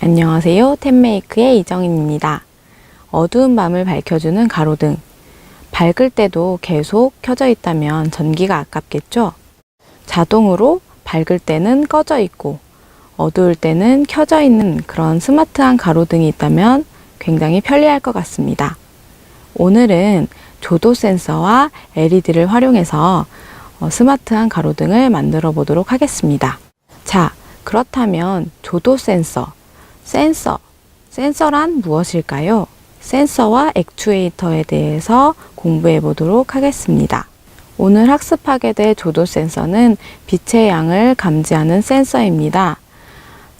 안녕하세요. 템메이크의 이정인입니다. 어두운 밤을 밝혀주는 가로등. 밝을 때도 계속 켜져 있다면 전기가 아깝겠죠? 자동으로 밝을 때는 꺼져 있고 어두울 때는 켜져 있는 그런 스마트한 가로등이 있다면 굉장히 편리할 것 같습니다. 오늘은 조도 센서와 LED를 활용해서 스마트한 가로등을 만들어 보도록 하겠습니다. 자, 그렇다면 조도 센서란 무엇일까요? 센서와 액추에이터에 대해서 공부해 보도록 하겠습니다. 오늘 학습하게 될 조도 센서는 빛의 양을 감지하는 센서입니다.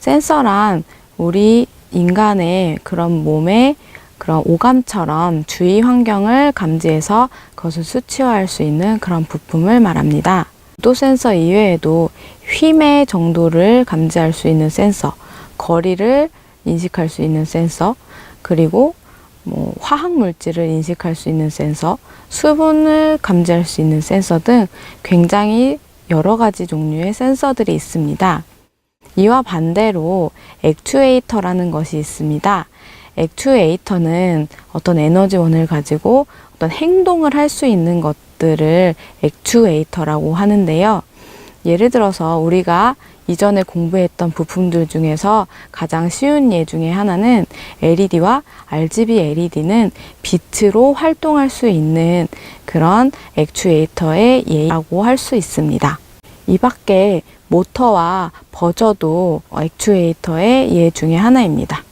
센서란 우리 인간의 그런 몸의 그런 오감처럼 주위 환경을 감지해서 그것을 수치화할 수 있는 그런 부품을 말합니다. 조도 센서 이외에도 힘의 정도를 감지할 수 있는 센서, 거리를 인식할 수 있는 센서, 그리고 화학 물질을 인식할 수 있는 센서, 수분을 감지할 수 있는 센서 등 굉장히 여러 가지 종류의 센서들이 있습니다. 이와 반대로 액추에이터라는 것이 있습니다. 액추에이터는 어떤 에너지원을 가지고 어떤 행동을 할 수 있는 것들을 액추에이터라고 하는데요. 예를 들어서 우리가 이전에 공부했던 부품들 중에서 가장 쉬운 예 중에 하나는 LED와 RGB LED는 빛으로 활동할 수 있는 그런 액추에이터의 예라고 할 수 있습니다. 이 밖에 모터와 버저도 액추에이터의 예 중에 하나입니다.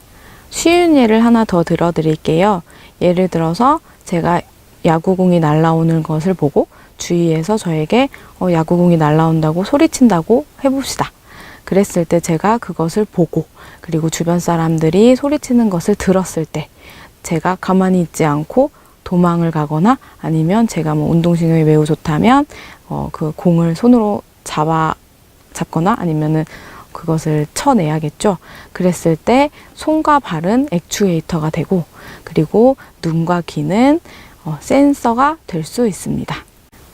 쉬운 예를 하나 더 들어드릴게요. 예를 들어서 제가 야구공이 날아오는 것을 보고 주위에서 저에게 야구공이 날아온다고 소리친다고 해봅시다. 그랬을 때 제가 그것을 보고 그리고 주변 사람들이 소리치는 것을 들었을 때 제가 가만히 있지 않고 도망을 가거나 아니면 제가 운동신경이 매우 좋다면 그 공을 손으로 잡거나 아니면은 그것을 쳐내야겠죠. 그랬을 때 손과 발은 액추에이터가 되고 그리고 눈과 귀는 센서가 될 수 있습니다.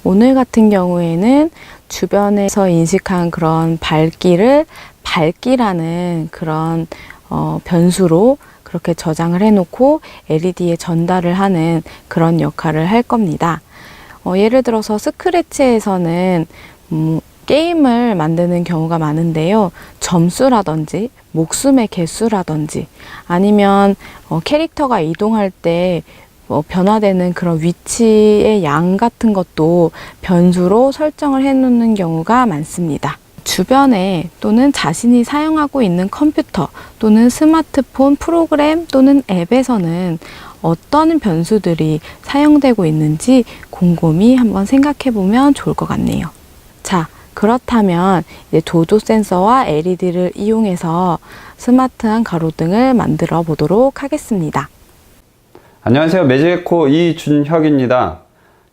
오늘 같은 경우에는 주변에서 인식한 그런 밝기를 밝기라는 그런 변수로 그렇게 저장을 해놓고 LED에 전달을 하는 그런 역할을 할 겁니다. 예를 들어서 스크래치에서는 게임을 만드는 경우가 많은데요. 점수라든지 목숨의 개수라든지 아니면 캐릭터가 이동할 때 변화되는 그런 위치의 양 같은 것도 변수로 설정을 해 놓는 경우가 많습니다. 주변에 또는 자신이 사용하고 있는 컴퓨터 또는 스마트폰 프로그램 또는 앱에서는 어떤 변수들이 사용되고 있는지 곰곰이 한번 생각해 보면 좋을 것 같네요. 자, 그렇다면 이제 조도 센서와 LED를 이용해서 스마트한 가로등을 만들어 보도록 하겠습니다. 안녕하세요. 매직에코 이준혁입니다.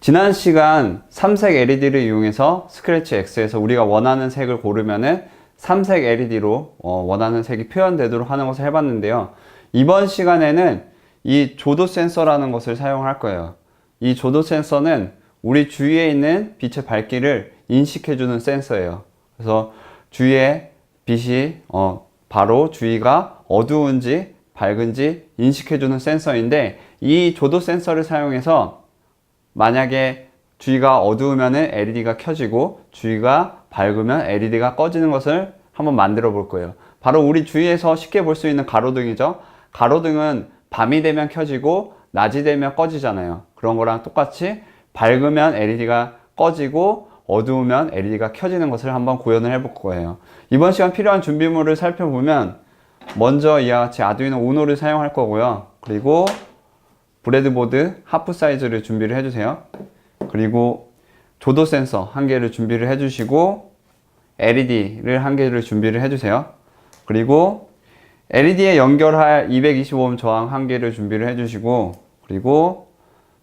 지난 시간 삼색 LED를 이용해서 스크래치 X에서 우리가 원하는 색을 고르면은 삼색 LED로 원하는 색이 표현되도록 하는 것을 해봤는데요. 이번 시간에는 이 조도 센서라는 것을 사용할 거예요. 이 조도 센서는 우리 주위에 있는 빛의 밝기를 인식해주는 센서예요. 그래서 주위에 빛이 바로 주위가 어두운지 밝은지 인식해주는 센서인데 이 조도 센서를 사용해서 만약에 주위가 어두우면 LED가 켜지고 주위가 밝으면 LED가 꺼지는 것을 한번 만들어 볼 거예요. 바로 우리 주위에서 쉽게 볼 수 있는 가로등이죠. 가로등은 밤이 되면 켜지고 낮이 되면 꺼지잖아요. 그런 거랑 똑같이 밝으면 LED가 꺼지고 어두우면 LED가 켜지는 것을 한번 구현을 해볼 거예요. 이번 시간 필요한 준비물을 살펴보면 먼저 이와 같이 아두이노 우노를 사용할 거고요. 그리고 브레드보드 하프 사이즈를 준비를 해주세요. 그리고 조도 센서 한 개를 준비를 해주시고 LED를 한 개를 준비를 해주세요. 그리고 LED에 연결할 225옴 저항 한 개를 준비를 해주시고 그리고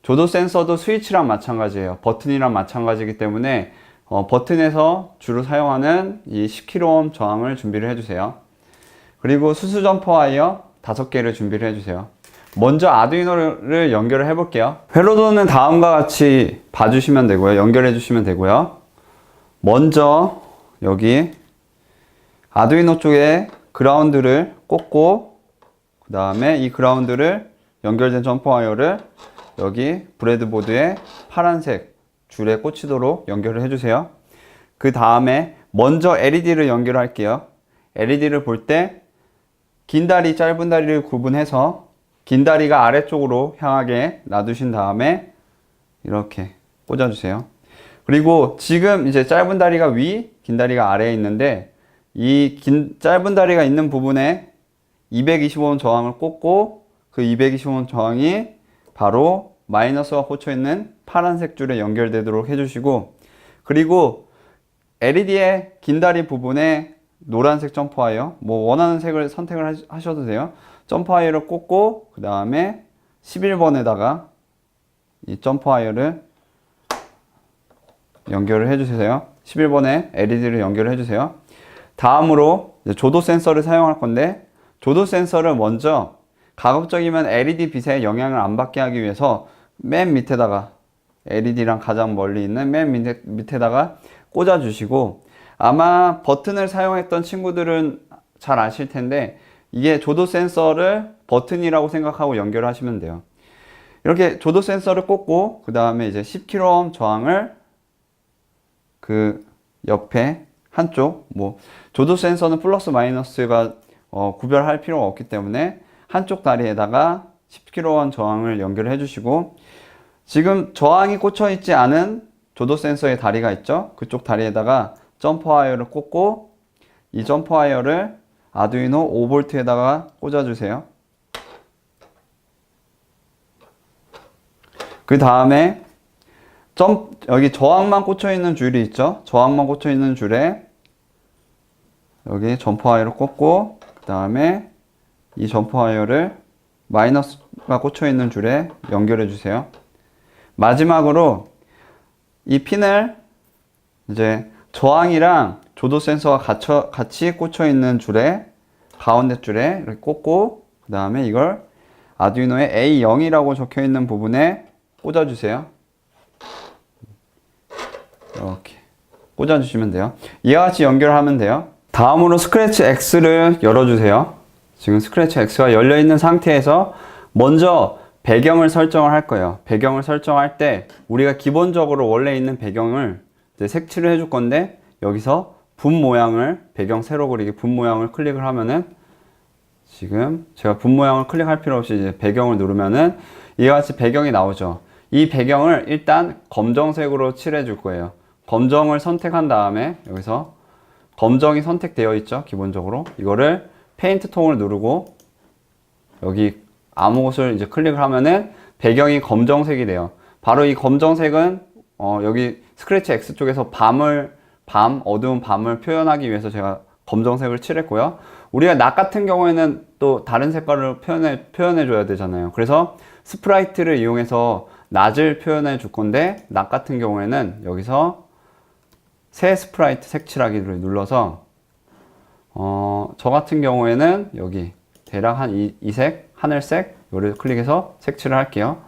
조도 센서도 스위치랑 마찬가지예요. 버튼이랑 마찬가지이기 때문에 버튼에서 주로 사용하는 이 10kΩ 저항을 준비를 해주세요. 그리고 수수 점퍼 와이어 5개를 준비를 해주세요. 먼저 아두이노를 연결을 해 볼게요. 회로도는 다음과 같이 봐주시면 되고요. 연결해 주시면 되고요. 먼저 여기 아두이노 쪽에 그라운드를 꽂고 그 다음에 이 그라운드를 연결된 점퍼 와이어를 여기 브레드보드에 파란색 줄에 꽂히도록 연결을 해주세요. 그 다음에 먼저 LED를 연결할게요. LED를 볼 때 긴 다리, 짧은 다리를 구분해서 긴 다리가 아래쪽으로 향하게 놔두신 다음에 이렇게 꽂아주세요. 그리고 지금 이제 짧은 다리가 위, 긴 다리가 아래에 있는데 이 짧은 다리가 있는 부분에 220온 저항을 꽂고 그 220온 저항이 바로 마이너스가 꽂혀 있는 파란색 줄에 연결되도록 해주시고, 그리고 LED의 긴 다리 부분에 노란색 점퍼 와이어, 뭐 원하는 색을 선택을 하셔도 돼요. 점퍼 와이어를 꽂고 그 다음에 11번에다가 이 점퍼 와이어를 연결을 해주세요. 11번에 LED를 연결을 해주세요. 다음으로 이제 조도 센서를 사용할 건데, 조도 센서를 먼저 가급적이면 LED 빛에 영향을 안 받게 하기 위해서 맨 밑에다가, LED랑 가장 멀리 있는 맨 밑에다가 꽂아 주시고, 아마 버튼을 사용했던 친구들은 잘 아실 텐데 이게 조도 센서를 버튼이라고 생각하고 연결하시면 돼요. 이렇게 조도 센서를 꽂고 그 다음에 이제 10kΩ 저항을 그 옆에 한쪽, 뭐 조도 센서는 플러스 마이너스가 구별할 필요가 없기 때문에 한쪽 다리에다가 10kΩ 저항을 연결해 주시고, 지금 저항이 꽂혀 있지 않은 조도 센서의 다리가 있죠. 그쪽 다리에다가 점퍼 와이어를 꽂고 이 점퍼 와이어를 아두이노 5V에다가 꽂아 주세요. 그 다음에 여기 저항만 꽂혀 있는 줄이 있죠. 저항만 꽂혀 있는 줄에 여기 점퍼 와이어를 꽂고 그 다음에 이 점퍼 와이어를 마이너스가 꽂혀 있는 줄에 연결해 주세요. 마지막으로 이 핀을 이제 저항이랑 조도 센서가 같이 꽂혀 있는 줄에, 가운데 줄에 이렇게 꽂고 그 다음에 이걸 아두이노에 A0이라고 적혀 있는 부분에 꽂아 주세요. 이렇게 꽂아 주시면 돼요. 이와 같이 연결하면 돼요. 다음으로 스크래치 X를 열어 주세요. 지금 스크래치 X가 열려 있는 상태에서 먼저 배경을 설정을 할 거예요. 배경을 설정할 때 우리가 기본적으로 원래 있는 배경을 이제 색칠을 해줄 건데, 여기서 분 모양을, 배경 세로 그리기 분 모양을 클릭을 하면은, 지금 제가 분 모양을 클릭할 필요 없이 이제 배경을 누르면은 이와 같이 배경이 나오죠. 이 배경을 일단 검정색으로 칠해 줄 거예요. 검정을 선택한 다음에 여기서 검정이 선택되어 있죠. 기본적으로 이거를 페인트 통을 누르고 여기 아무 곳을 이제 클릭을 하면은 배경이 검정색이 돼요. 바로 이 검정색은 여기 스크래치 X 쪽에서 어두운 밤을 표현하기 위해서 제가 검정색을 칠했고요. 우리가 낮 같은 경우에는 또 다른 색깔을 표현해 줘야 되잖아요. 그래서 스프라이트를 이용해서 낮을 표현해 줄 건데, 낮 같은 경우에는 여기서 새 스프라이트 색칠하기를 눌러서 저 같은 경우에는 여기 대략 한 이 색, 하늘색, 이거를 클릭해서 색칠을 할게요.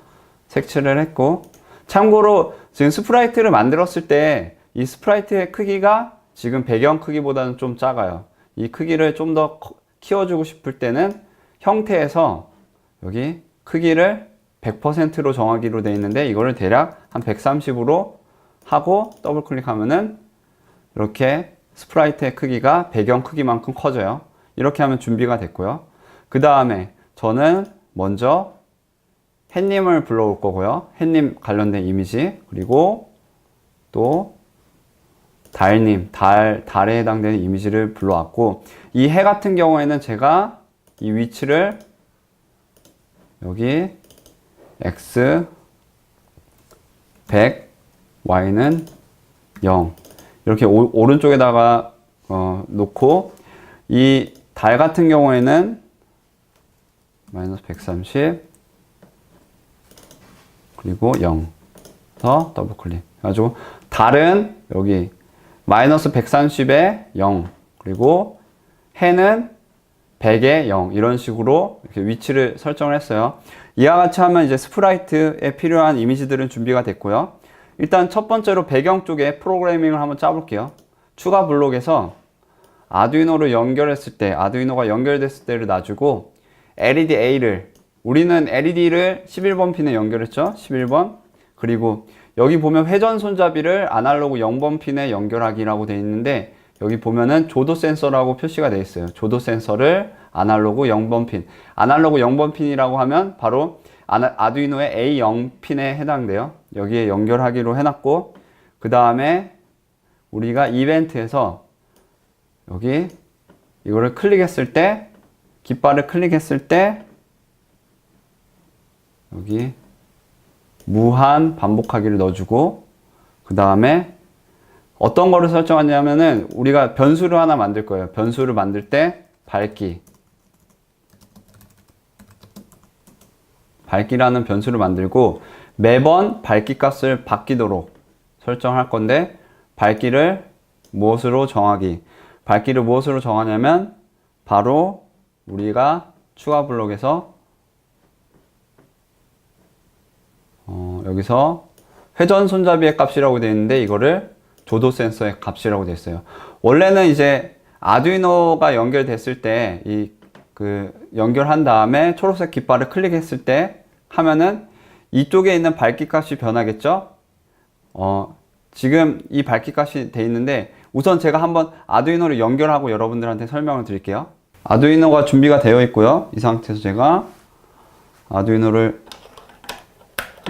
색칠을 했고, 참고로 지금 스프라이트를 만들었을 때 이 스프라이트의 크기가 지금 배경 크기보다는 좀 작아요. 이 크기를 좀 더 키워주고 싶을 때는 형태에서 여기 크기를 100%로 정하기로 되어 있는데, 이거를 대략 한 130으로 하고 더블 클릭하면은 이렇게 스프라이트의 크기가 배경 크기만큼 커져요. 이렇게 하면 준비가 됐고요. 그 다음에 저는 먼저 햇님을 불러올 거고요. 햇님 관련된 이미지, 그리고 또 달님, 달에 해당되는 이미지를 불러왔고, 이 해 같은 경우에는 제가 이 위치를 여기 X 100, Y는 0 이렇게 오른쪽에다가 놓고, 이 달 같은 경우에는 마이너스 130 그리고 0 더 더블 클릭 해가지고, 달은 여기 마이너스 130에 0 그리고 해는 100에 0 이런 식으로 이렇게 위치를 설정을 했어요. 이와 같이 하면 이제 스프라이트에 필요한 이미지들은 준비가 됐고요. 일단 첫 번째로 배경 쪽에 프로그래밍을 한번 짜볼게요. 추가 블록에서 아두이노로 연결했을 때, 아두이노가 연결됐을 때를 놔주고 LED A를, 우리는 LED를 11번 핀에 연결했죠. 11번. 그리고 여기 보면 회전 손잡이를 아날로그 0번 핀에 연결하기라고 되어 있는데, 여기 보면은 조도 센서라고 표시가 되어 있어요. 조도 센서를 아날로그 0번 핀. 아날로그 0번 핀이라고 하면 바로 아두이노의 A0 핀에 해당돼요. 여기에 연결하기로 해놨고, 그 다음에 우리가 이벤트에서 여기 이거를 클릭했을 때, 깃발을 클릭했을 때 여기 무한 반복하기를 넣어주고, 그 다음에 어떤 거를 설정하냐면은 우리가 변수를 하나 만들 거예요. 변수를 만들 때 밝기라는 변수를 만들고 매번 밝기 값을 바뀌도록 설정할 건데, 밝기를 무엇으로 정하기. 밝기를 무엇으로 정하냐면 바로 우리가 추가 블록에서 여기서 회전 손잡이의 값이라고 되어 있는데, 이거를 조도 센서의 값이라고 되어 있어요. 원래는 이제 아두이노가 연결됐을 때 연결한 다음에 초록색 깃발을 클릭했을 때 하면은 이쪽에 있는 밝기 값이 변하겠죠? 지금 이 밝기 값이 돼 있는데, 우선 제가 한번 아두이노를 연결하고 여러분들한테 설명을 드릴게요. 아두이노가 준비가 되어 있고요. 이 상태에서 제가 아두이노를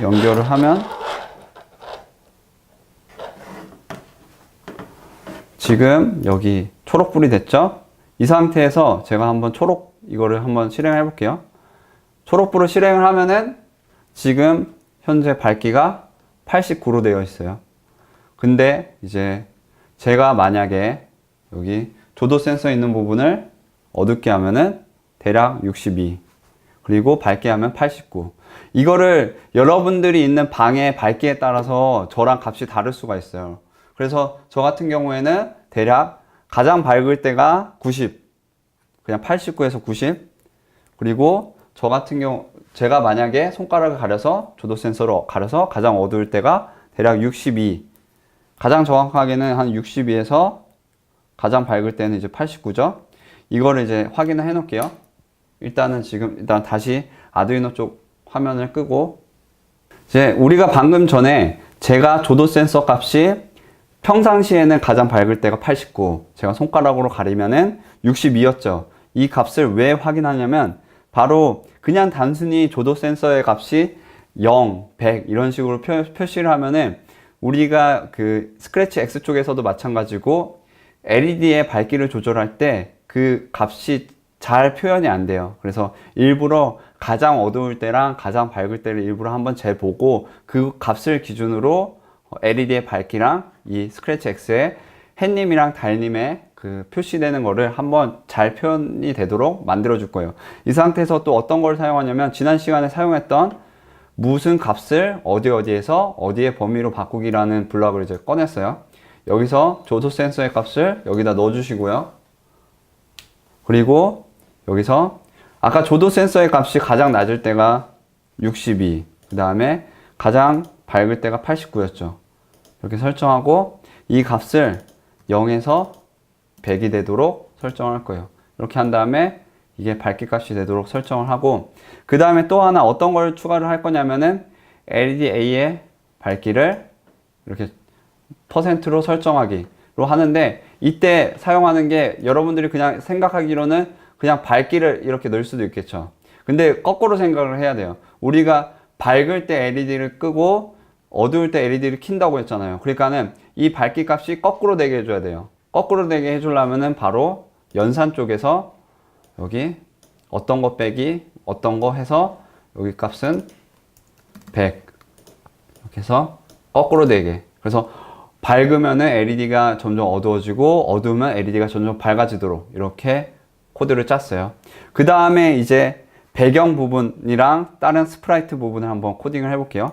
연결을 하면 지금 여기 초록불이 됐죠? 이 상태에서 제가 한번 이거를 한번 실행해 볼게요. 초록불을 실행을 하면은 지금 현재 밝기가 89로 되어 있어요. 근데 이제 제가 만약에 여기 조도 센서 있는 부분을 어둡게 하면은 대략 62, 그리고 밝게 하면 89. 이거를 여러분들이 있는 방의 밝기에 따라서 저랑 값이 다를 수가 있어요. 그래서 저 같은 경우에는 대략 가장 밝을 때가 90, 그냥 89에서 90. 그리고 저 같은 경우 제가 만약에 손가락을 가려서 조도 센서로 가려서 가장 어두울 때가 대략 62, 가장 정확하게는 한 62에서 가장 밝을 때는 이제 89죠. 이거를 이제 확인을 해 놓을게요. 일단 다시 아두이노 쪽 화면을 끄고, 이제 우리가 방금 전에 제가 조도 센서 값이 평상시에는 가장 밝을 때가 89, 제가 손가락으로 가리면은 62였죠. 이 값을 왜 확인하냐면 바로 그냥 단순히 조도 센서의 값이 0, 100 이런 식으로 표시를 하면은 우리가 그 스크래치 X 쪽에서도 마찬가지고 LED의 밝기를 조절할 때 그 값이 잘 표현이 안 돼요. 그래서 일부러 가장 어두울 때랑 가장 밝을 때를 일부러 한번 재보고 그 값을 기준으로 LED의 밝기랑 이 스크래치 X의 햇님이랑 달님의 그 표시되는 거를 한번 잘 표현이 되도록 만들어 줄 거예요. 이 상태에서 또 어떤 걸 사용하냐면 지난 시간에 사용했던 무슨 값을 어디에서 어디의 범위로 바꾸기라는 블럭을 이제 꺼냈어요. 여기서 조도 센서의 값을 여기다 넣어 주시고요. 그리고 여기서 아까 조도 센서의 값이 가장 낮을 때가 62, 그 다음에 가장 밝을 때가 89였죠. 이렇게 설정하고 이 값을 0에서 100이 되도록 설정할 거예요. 이렇게 한 다음에 이게 밝기 값이 되도록 설정을 하고, 그 다음에 또 하나 어떤 걸 추가를 할 거냐면은 LED A의 밝기를 이렇게 %로 설정하기로 하는데, 이때 사용하는 게 여러분들이 그냥 생각하기로는 그냥 밝기를 이렇게 넣을 수도 있겠죠. 근데 거꾸로 생각을 해야 돼요. 우리가 밝을 때 LED를 끄고 어두울 때 LED를 킨다고 했잖아요. 그러니까는 이 밝기 값이 거꾸로 되게 해줘야 돼요. 거꾸로 되게 해주려면은 바로 연산 쪽에서 여기 어떤 거 빼기 어떤 거 해서 여기 값은 100 이렇게 해서 거꾸로 되게, 그래서 밝으면은 LED가 점점 어두워지고 어두우면 LED가 점점 밝아지도록 이렇게 코드를 짰어요. 그 다음에 이제 배경 부분이랑 다른 스프라이트 부분을 한번 코딩을 해볼게요.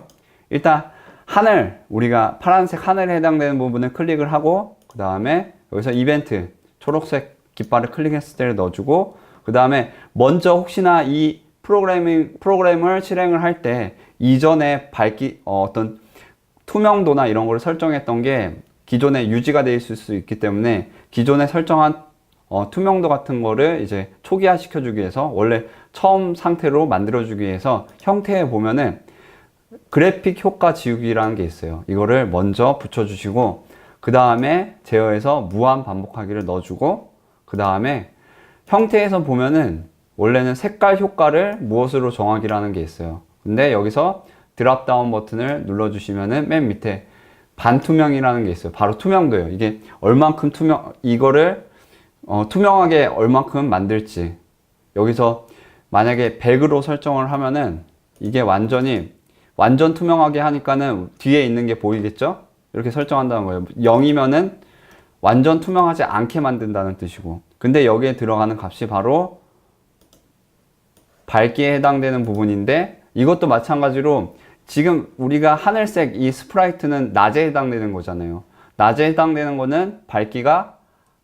일단 하늘, 우리가 파란색 하늘에 해당되는 부분을 클릭을 하고, 그 다음에 여기서 이벤트 초록색 깃발을 클릭했을 때를 넣어주고, 그 다음에 먼저 혹시나 이 프로그램을 실행을 할 때 이전에 어떤 투명도나 이런 걸 설정했던 게 기존에 유지가 되어 있을 수 있기 때문에 기존에 설정한 투명도 같은 거를 이제 초기화 시켜주기 위해서, 원래 처음 상태로 만들어주기 위해서 형태에 보면은 그래픽 효과 지우기라는 게 있어요. 이거를 먼저 붙여주시고, 그 다음에 제어해서 무한 반복하기를 넣어주고, 그 다음에 형태에서 보면은 원래는 색깔 효과를 무엇으로 정하기라는 게 있어요. 근데 여기서 드랍다운 버튼을 눌러주시면은 맨 밑에 반투명이라는 게 있어요. 바로 투명도예요. 이게 얼만큼 이거를 투명하게 얼만큼 만들지. 여기서 만약에 100으로 설정을 하면은 이게 완전 투명하게 하니까는 뒤에 있는 게 보이겠죠? 이렇게 설정한다는 거예요. 0이면은 완전 투명하지 않게 만든다는 뜻이고, 근데 여기에 들어가는 값이 바로 밝기에 해당되는 부분인데, 이것도 마찬가지로 지금 우리가 하늘색 이 스프라이트는 낮에 해당되는 거잖아요. 낮에 해당되는 거는 밝기가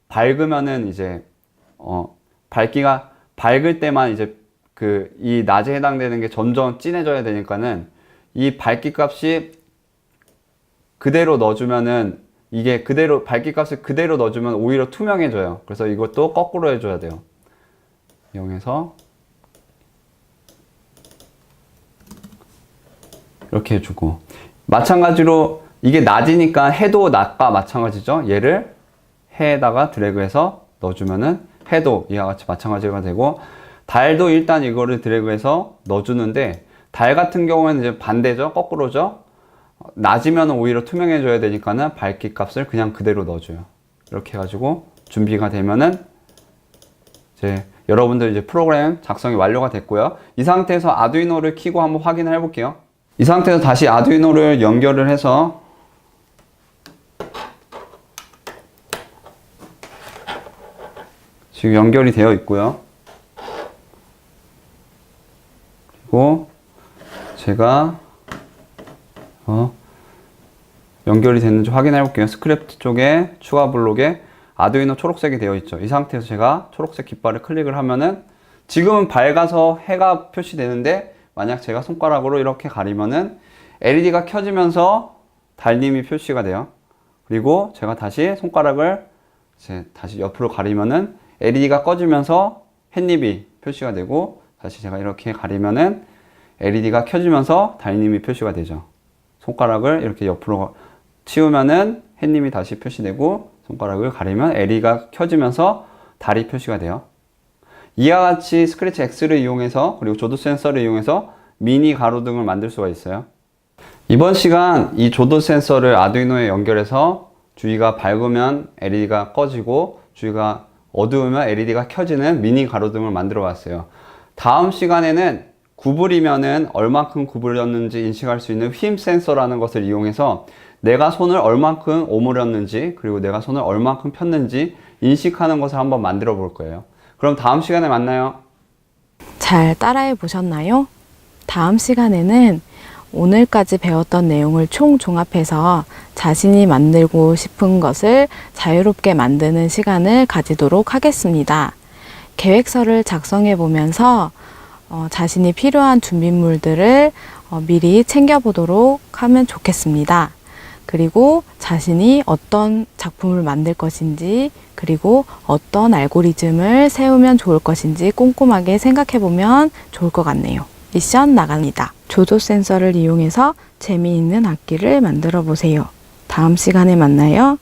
밝으면은 이제 밝기가 밝을 때만 이제 이 낮에 해당되는 게 점점 진해져야 되니까는 이 밝기 값이 그대로 넣어주면은, 이게 그대로 밝기 값을 그대로 넣어주면 오히려 투명해져요. 그래서 이것도 거꾸로 해줘야 돼요. 0에서 이렇게 해주고, 마찬가지로 이게 낮이니까 해도 낮과 마찬가지죠. 얘를 해에다가 드래그해서 넣어주면은 해도 이와 같이 마찬가지가 되고, 달도 일단 이거를 드래그해서 넣어주는데, 달 같은 경우에는 이제 반대죠. 거꾸로죠. 낮이면 오히려 투명해져야 되니까는 밝기 값을 그냥 그대로 넣어줘요. 이렇게 해가지고 준비가 되면은 이제 여러분들 이제 프로그램 작성이 완료가 됐고요. 이 상태에서 아두이노를 켜고 한번 확인을 해볼게요. 이 상태에서 다시 아두이노를 연결을 해서 지금 연결이 되어 있고요. 그리고 제가 연결이 됐는지 확인해 볼게요. 스크립트 쪽에 추가 블록에 아두이노 초록색이 되어 있죠. 이 상태에서 제가 초록색 깃발을 클릭을 하면은 지금은 밝아서 해가 표시되는데, 만약 제가 손가락으로 이렇게 가리면은 LED가 켜지면서 달님이 표시가 돼요. 그리고 제가 다시 손가락을 다시 옆으로 가리면은 LED가 꺼지면서 햇님이 표시가 되고, 다시 제가 이렇게 가리면은 LED가 켜지면서 달님이 표시가 되죠. 손가락을 이렇게 옆으로 치우면은 햇님이 다시 표시되고, 손가락을 가리면 LED가 켜지면서 달이 표시가 돼요. 이와 같이 스크래치 X를 이용해서, 그리고 조도 센서를 이용해서 미니 가로등을 만들 수가 있어요. 이번 시간 이 조도 센서를 아두이노에 연결해서 주위가 밝으면 LED가 꺼지고 주위가 어두우면 LED가 켜지는 미니 가로등을 만들어 봤어요. 다음 시간에는 구부리면은 얼만큼 구부렸는지 인식할 수 있는 휨 센서라는 것을 이용해서 내가 손을 얼만큼 오므렸는지, 그리고 내가 손을 얼만큼 폈는지 인식하는 것을 한번 만들어 볼 거예요. 그럼 다음 시간에 만나요. 잘 따라해 보셨나요? 다음 시간에는 오늘까지 배웠던 내용을 총종합해서 자신이 만들고 싶은 것을 자유롭게 만드는 시간을 가지도록 하겠습니다. 계획서를 작성해 보면서 자신이 필요한 준비물들을 미리 챙겨보도록 하면 좋겠습니다. 그리고 자신이 어떤 작품을 만들 것인지, 그리고 어떤 알고리즘을 세우면 좋을 것인지 꼼꼼하게 생각해 보면 좋을 것 같네요. 미션 나갑니다. 조도 센서를 이용해서 재미있는 악기를 만들어 보세요. 다음 시간에 만나요.